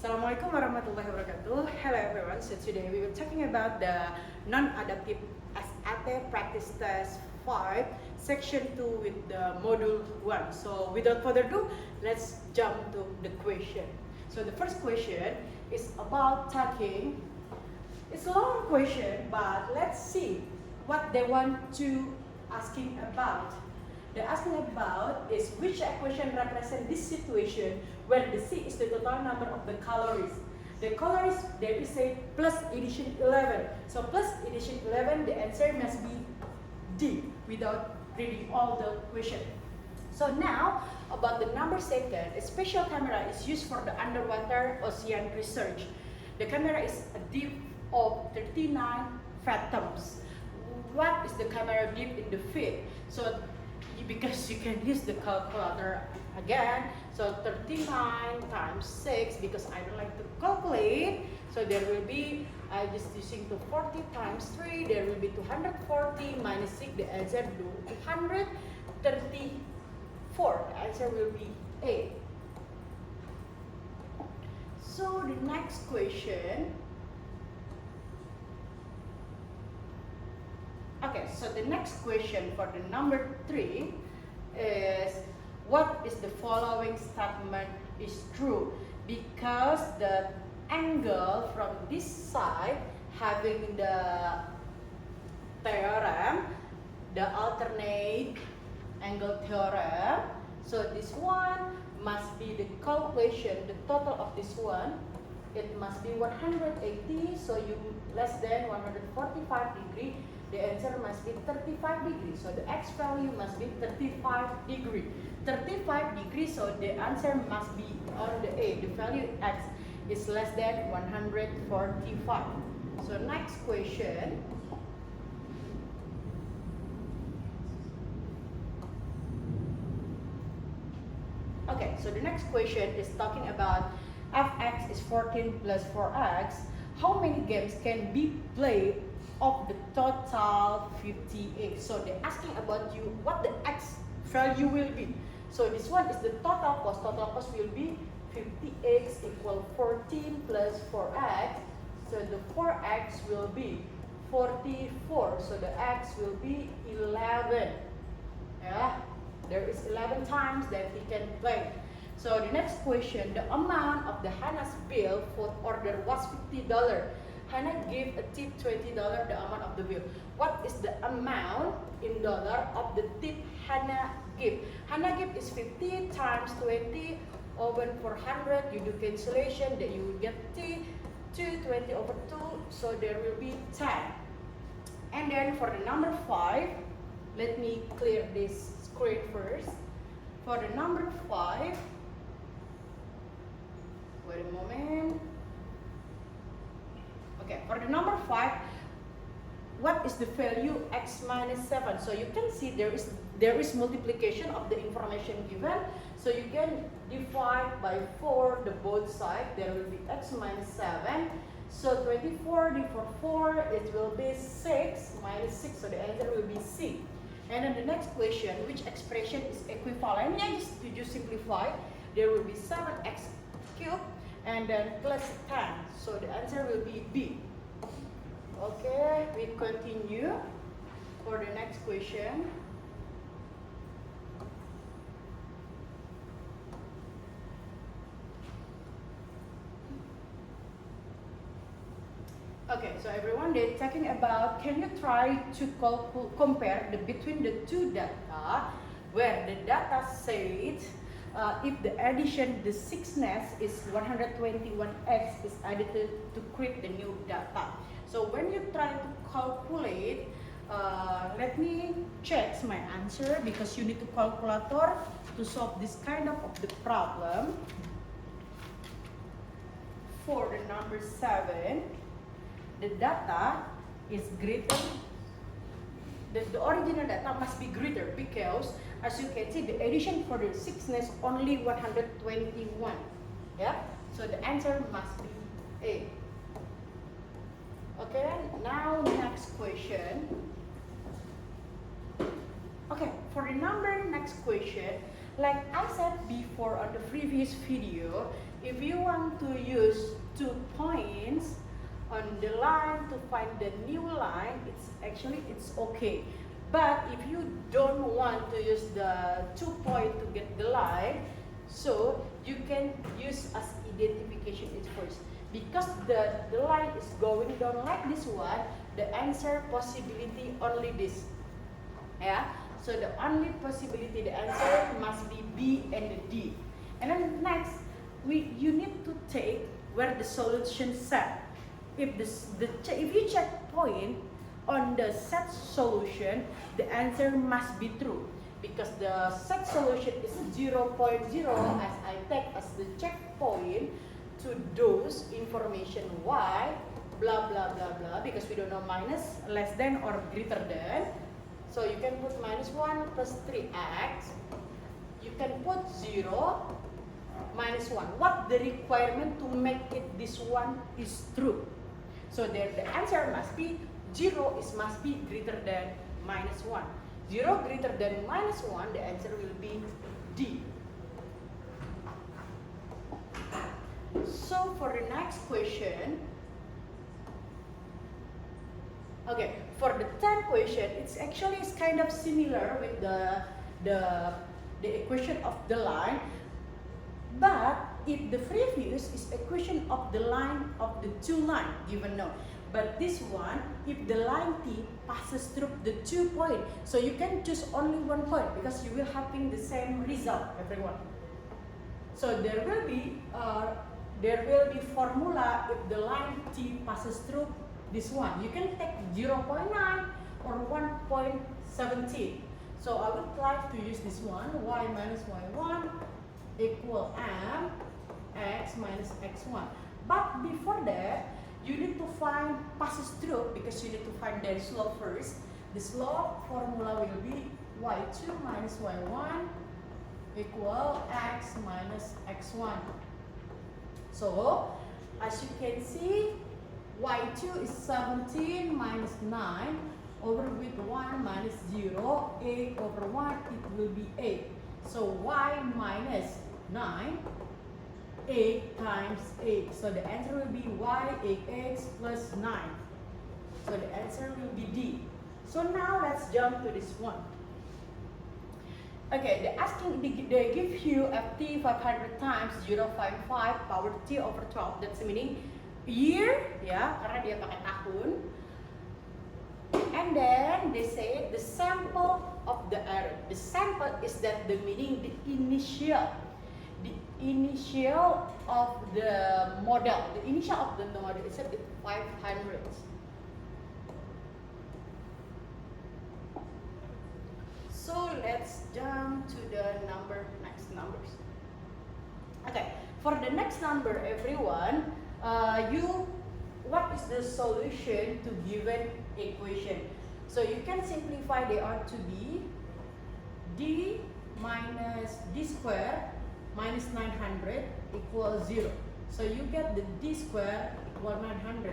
Assalamualaikum warahmatullahi wabarakatuh. Hello everyone. So today we were talking about the non-adaptive SAT practice test 5 section 2 with the module 1. So without further ado, let's jump to the question. So the first question is about tagging. It's a long question, but let's see what they want to asking about. They're asking about is which equation represent this situation where the C is the total number of the calories. The calories, there is a plus addition 11. So plus addition 11, the answer must be D without reading all the question. So now, about the number second, a special camera is used for the underwater ocean research. The camera is a depth of 39 fathoms. What is the camera depth in the feet? So because you can use the calculator again, so 39 times 6, because I don't like to calculate, so there will be, I just using to 40 times 3, there will be 240 minus 6, the answer 234, the answer will be A. So the next question. Okay, so the next question for the number 3 is what is the following statement is true? Because the angle from this side having the theorem, the alternate angle theorem, so this one must be the calculation, the total of this one, it must be 180, so you less than 145 degree. The answer must be 35 degrees. So the x value must be 35 degree. 35 degrees, so the answer must be on the A. The value x is less than 145. So next question. Okay, so the next question is talking about fx is 14 plus 4x. How many games can be played of the total 58? So they're asking about you what the x value will be. So this one is the total cost. Total cost will be 50x equal 14 plus 4x. So the 4x will be 44. So the x will be 11. Yeah, there is 11 times that he can play. So the next question, the amount of the Hannah's bill for order was $50. Hannah gave a tip $20, the amount of the bill. What is the amount in dollar of the tip Hannah gave? Hannah gave is 50 times 20 over 400. You do cancellation, then you will get T 220 over 2. So there will be 10. And then for the number 5, let me clear this screen first. For the number 5, wait a moment. Okay, for the number 5, what is the value x minus 7? So you can see there is multiplication of the information given. So you can divide by 4 the both sides. There will be x minus 7. So 24 divided for 4, it will be 6 minus 6. So the answer will be C. And then the next question, which expression is equivalent? Yeah, just simplify. There will be 7x cubed and then plus 10. So the answer will be B. Okay, we continue for the next question. Okay, so everyone, they're talking about, can you try to compare between the two data where the data said if the addition, the 6ness is 121x is added to create the new data. So when you try to calculate, let me check my answer because you need to calculator to solve this kind of the problem. For the number 7, the data is greater. The original data must be greater because as you can see the addition for the 6ness only 121. Yeah, so the answer must be A. Okay, now next question. Okay, for the number next question, Like I said before on the previous video, if you want to use 2 points on the line to find the new line, it's okay. But if you don't want to use the 2 point to get the line, so you can use as identification it first. Because the line is going down like this one, the answer possibility only this. Yeah. So the only possibility, the answer must be B and the D. And then next, you need to take where the solution set. If you check point on the set solution, the answer must be true because the set solution is 0.0 as I take as the checkpoint to those information y blah blah blah blah, because we don't know minus, less than or greater than. So you can put minus 1 plus 3x. You can put 0 minus 1. What the requirement to make it this one is true? So there the answer must be 0 must be greater than minus 1. 0 greater than minus 1, the answer will be D. So for the next question, okay, for the 10th question, it's kind of similar with the equation of the line, but if the previous is equation of the line of the 2 line given now, but this one, if the line T passes through the 2 point, so you can choose only 1 point because you will having the same result, everyone. So there will be formula if the line T passes through this one. You can take 0.9 or 1.17. So I would like to use this one, y minus y1 equal m x minus x1. But before that, you need to find passes through because you need to find their slope first. The slope formula will be y2 minus y1 equal x minus x1. So as you can see, y2 is 17 minus 9 over with 1 minus 0, 8 over 1, it will be 8. So y minus 9, 8 times 8. So the answer will be y 8x plus 9. So the answer will be D. So now let's jump to this one. Okay, they give you ft 500 times 0.5 power t over 12. That's meaning year, ya, karena dia pakai tahun. And then they say the sample of the error. The sample is that the meaning the initial of the model. The initial of the model is at 500. So let's jump to the next numbers. Okay, for the next number, everyone, what is the solution to given equation? So you can simplify they are to be d minus d square minus 900 equals 0. So you get the d square equal 900.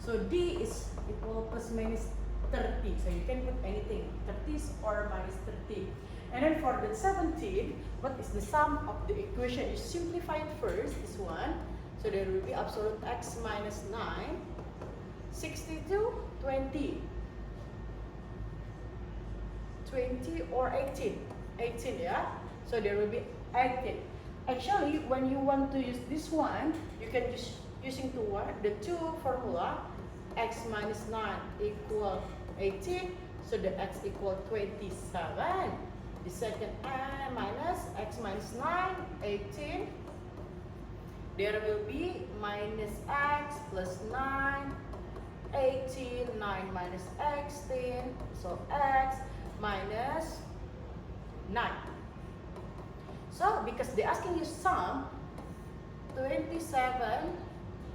So d is equal plus minus 30. So you can put anything, 30 or minus 30. And then for the 17, what is the sum of the equation? You simplify it first, this one. So there will be absolute x minus 9, 62, 20. 20 or 18. 18, yeah? So there will be 18. Actually, when you want to use this one, you can just using the two formula, x minus 9 equal 18. So the x equal 27. The second minus x minus 9, 18. There will be minus x plus 9, 18, 9 minus x, 10. So x minus 9. So because they're asking you sum, 27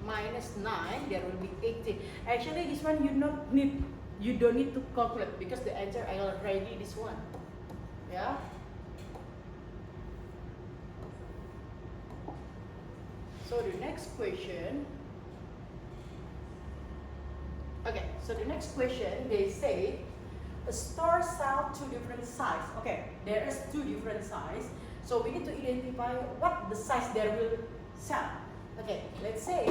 minus 9, there will be 18. Actually, this one you don't need to calculate because the answer I already this one. Yeah. So the next question. Okay, so the next question, they say a store sell two different size. Okay, there is two different size. So we need to identify what the size there will sound. Okay, let's say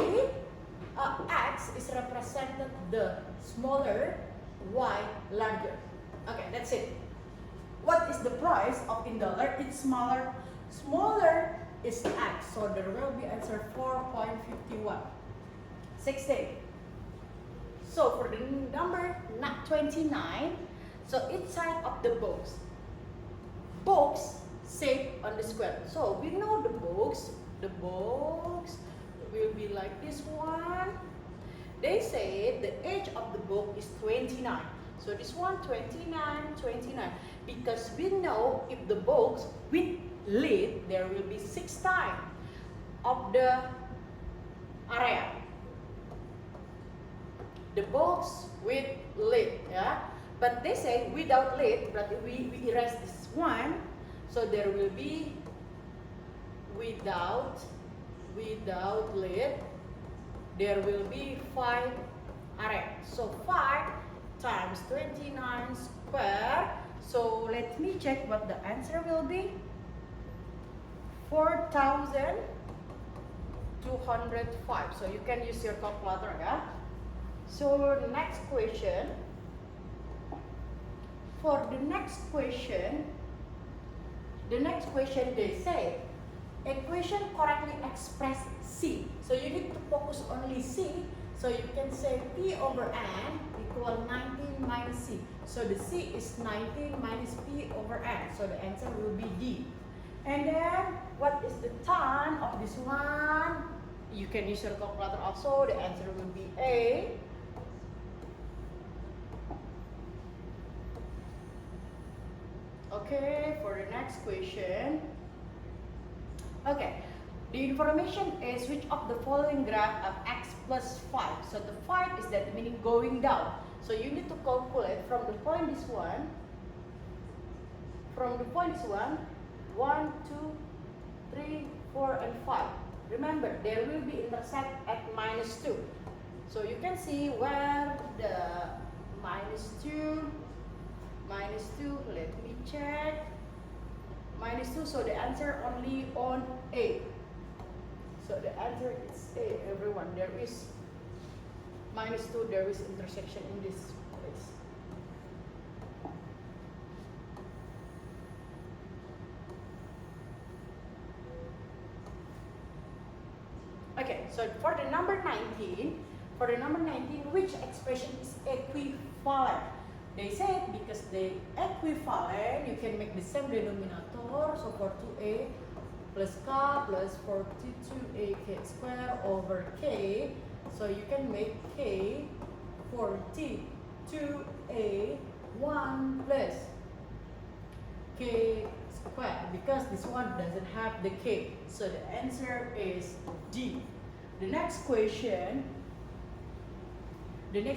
X is represented the smaller, Y larger. Okay, that's it. What is the price of in dollar? It's smaller. Smaller is X. So there will be answer 4.51. 16. So for the number 29, so each side of the box shape on the square. So we know the box will be like this one. They say the edge of the box is 29. So this one 29, 29. Because we know if the box with lid, there will be 6 times of the area. The box with lid, yeah. But they say without lid, but we erase this one, so there will be without lid, there will be 5 area. So 5 times 29 square. So let me check what the answer will be. 4,205. So you can use your calculator, yeah. So the next question. For the next question they say equation correctly express C. So you need to focus only C. So you can say P over N equal 19 minus C. So the C is 19 minus P over N. So the answer will be D. And then what is the tan of this one? You can use your calculator also. The answer will be A. Okay, for the next question. Okay, the information is which of the following graph of x plus 5. So the 5 is that meaning going down. So you need to calculate from the point this one. From the point this one, 1, 2, 3, 4, and 5. Remember, there will be intersect at -2. So you can see where the -2, let me check. -2, so the answer only on A. So the answer is A, everyone. There is -2, there is intersection in this place. Okay, so for the number 19, which expression is equivalent? They say because they equivalent, you can make the same denominator. So for 2a plus k plus 42ak square over k. So you can make k 42a 1 plus k square because this one doesn't have the k. So the answer is D. The next question, they're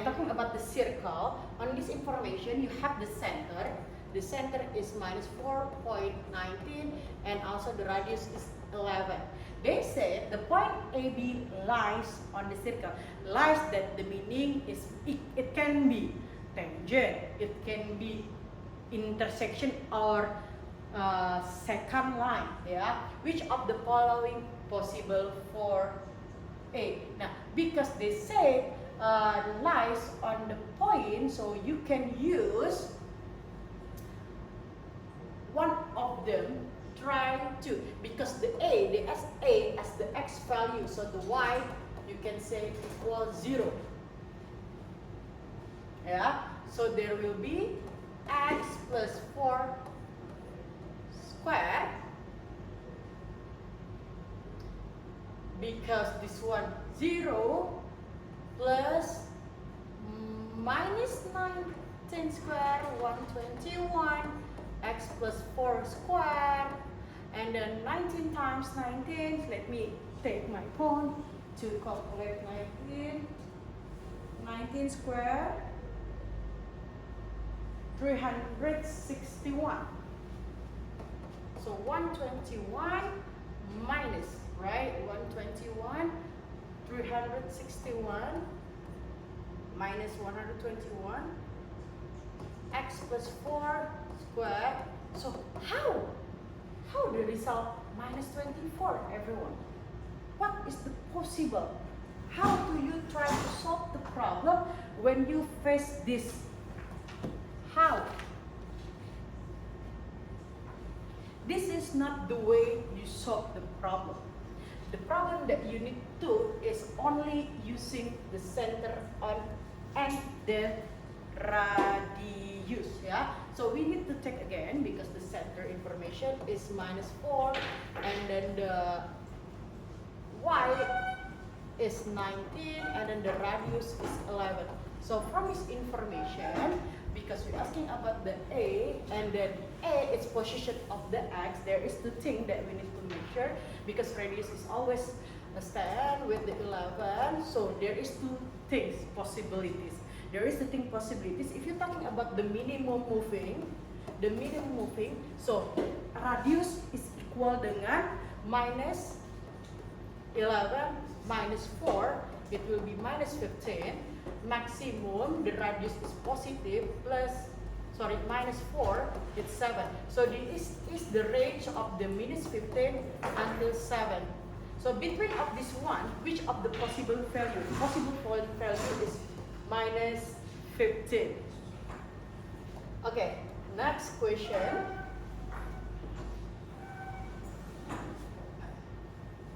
talking about the circle. On this information, you have the center. The center is -4.19 and also the radius is 11. They say the point AB lies on the circle. Lies, that the meaning is it can be tangent, it can be intersection or second line, yeah. Which of the following possible for A? Now, because they say lies on the point, so you can use one of them. Try to, because the SA as the x value, so the y you can say equals 0. Yeah, so there will be x plus 4 square, because this one 0 plus minus 19 square 121 x plus 4 square, and then 19 times 19. Let me take my phone to calculate 19 square 361. So 121 minus, right? 121 361 minus 121 x plus 4 square So how the result minus 24, everyone? What is the possible? How do you try to solve the problem when you face this? How? This is not the way you solve the problem. The problem that you need to is only using the center on and the radius, yeah. So we need to take again because the center information is minus 4 and then the y is 19 and then the radius is 11. So from this information, because we're asking about the A and then A is position of the X, there is the thing that we need to measure because radius is always a stand with the 11. So there is two things, possibilities. There is the thing possibilities. If you're talking about the minimum moving, so radius is equal dengan minus 11 minus 4, it will be minus 15. Maximum, the radius is positive minus 4, it's 7. So this is the range of the minus 15 until 7. So between of this one, which of the possible value? Possible value is minus 15. Okay, next question.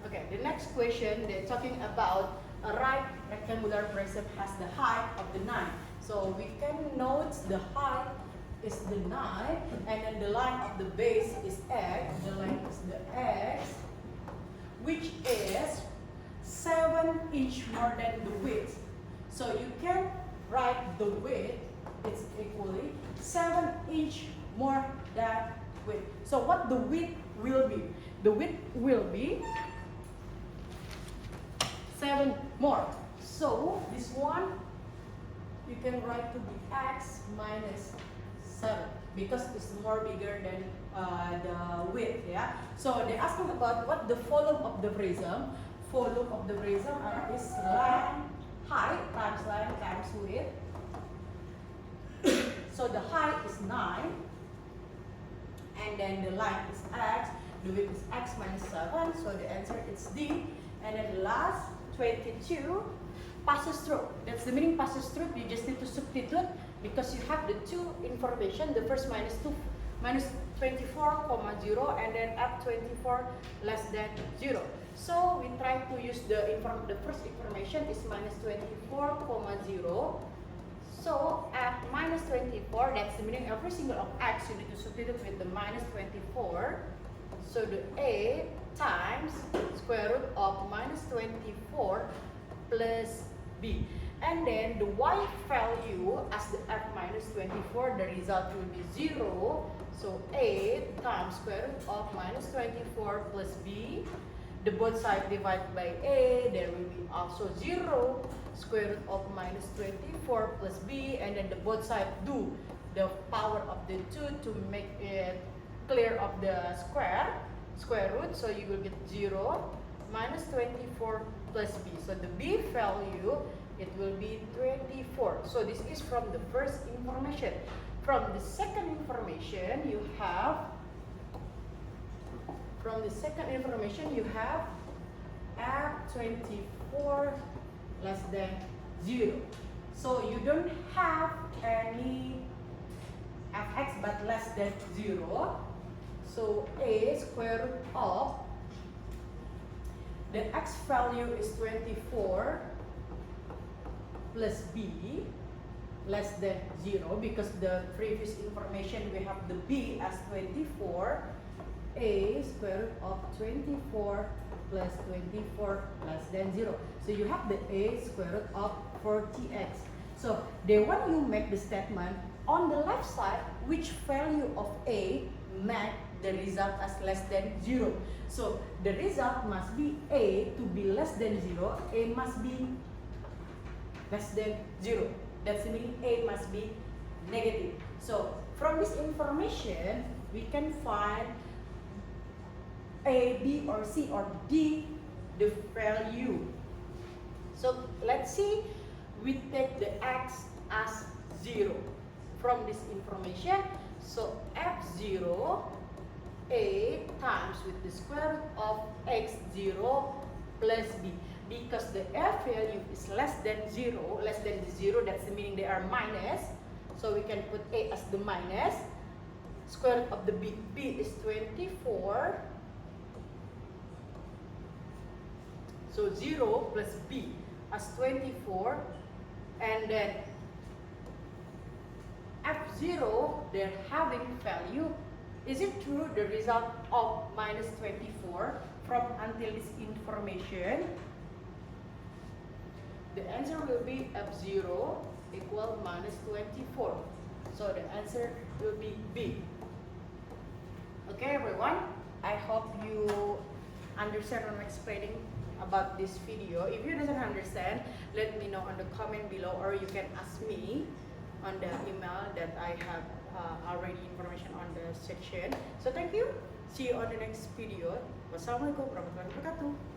Okay, the next question, they're talking about a right rectangular prism has the height of the 9. So we can note the height is the 9 and then the line of the base is x, the line is the x, which is 7 inch more than the width. So you can write the width, it's equally 7 inch more than width. So what the width will be? The width will be 7 more. So this one you can write to be x minus 7 because it's more bigger than the width, yeah. So they're asking about what the volume of the prism. Volume of the prism is line height times line times width. So the height is 9 and then the line is x, the width is x minus 7, so the answer is D. And then last 22 passes through. That's the meaning passes through. You just need to substitute because you have the two information. The first minus 24, 0 and then at 24 less than 0. So we try to use the first information is minus 24, 0. So at minus 24, that's the meaning every single of x you need to substitute with the minus 24. So the A times square root of minus 24 plus B. And then the y value as the f minus 24, the result will be 0. So A times square root of minus 24 plus B. The both sides divided by A, there will be also 0. Square root of minus 24 plus B. And then the both sides do the power of the 2 to make it clear of the square root, so you will get 0 minus 24 plus b. So the b value, it will be 24. So this is from the first information. From the second information, you have f24 less than 0. So you don't have any fx but less than 0. So A square root of the x value is 24 plus b less than 0 because the previous information we have the b as 24. A square root of 24 plus 24 less than 0. So you have the A square root of 40x. So then when you make the statement on the left side, which value of A make the result as less than 0. So the result must be A to be less than 0. A must be less than 0. That's meaning A must be negative. So from this information, we can find A, B, or C, or D, the value. So let's see, we take the x as 0 from this information. So f0 a times with the square root of x0 plus b. Because the f value is less than the 0, that's the meaning they are minus. So we can put a as the minus. Square root of the b is 24. So 0 plus b as 24, and then f0, they're having value. Is it true the result of minus 24 from until this information? The answer will be f0 equal minus 24. So the answer will be B. Okay, everyone. I hope you understand what I'm explaining about this video. If you doesn't understand, let me know on the comment below, or you can ask me on the email that I have already information on the section. So thank you. See you on the next video. Wassalamualaikum warahmatullahi wabarakatuh.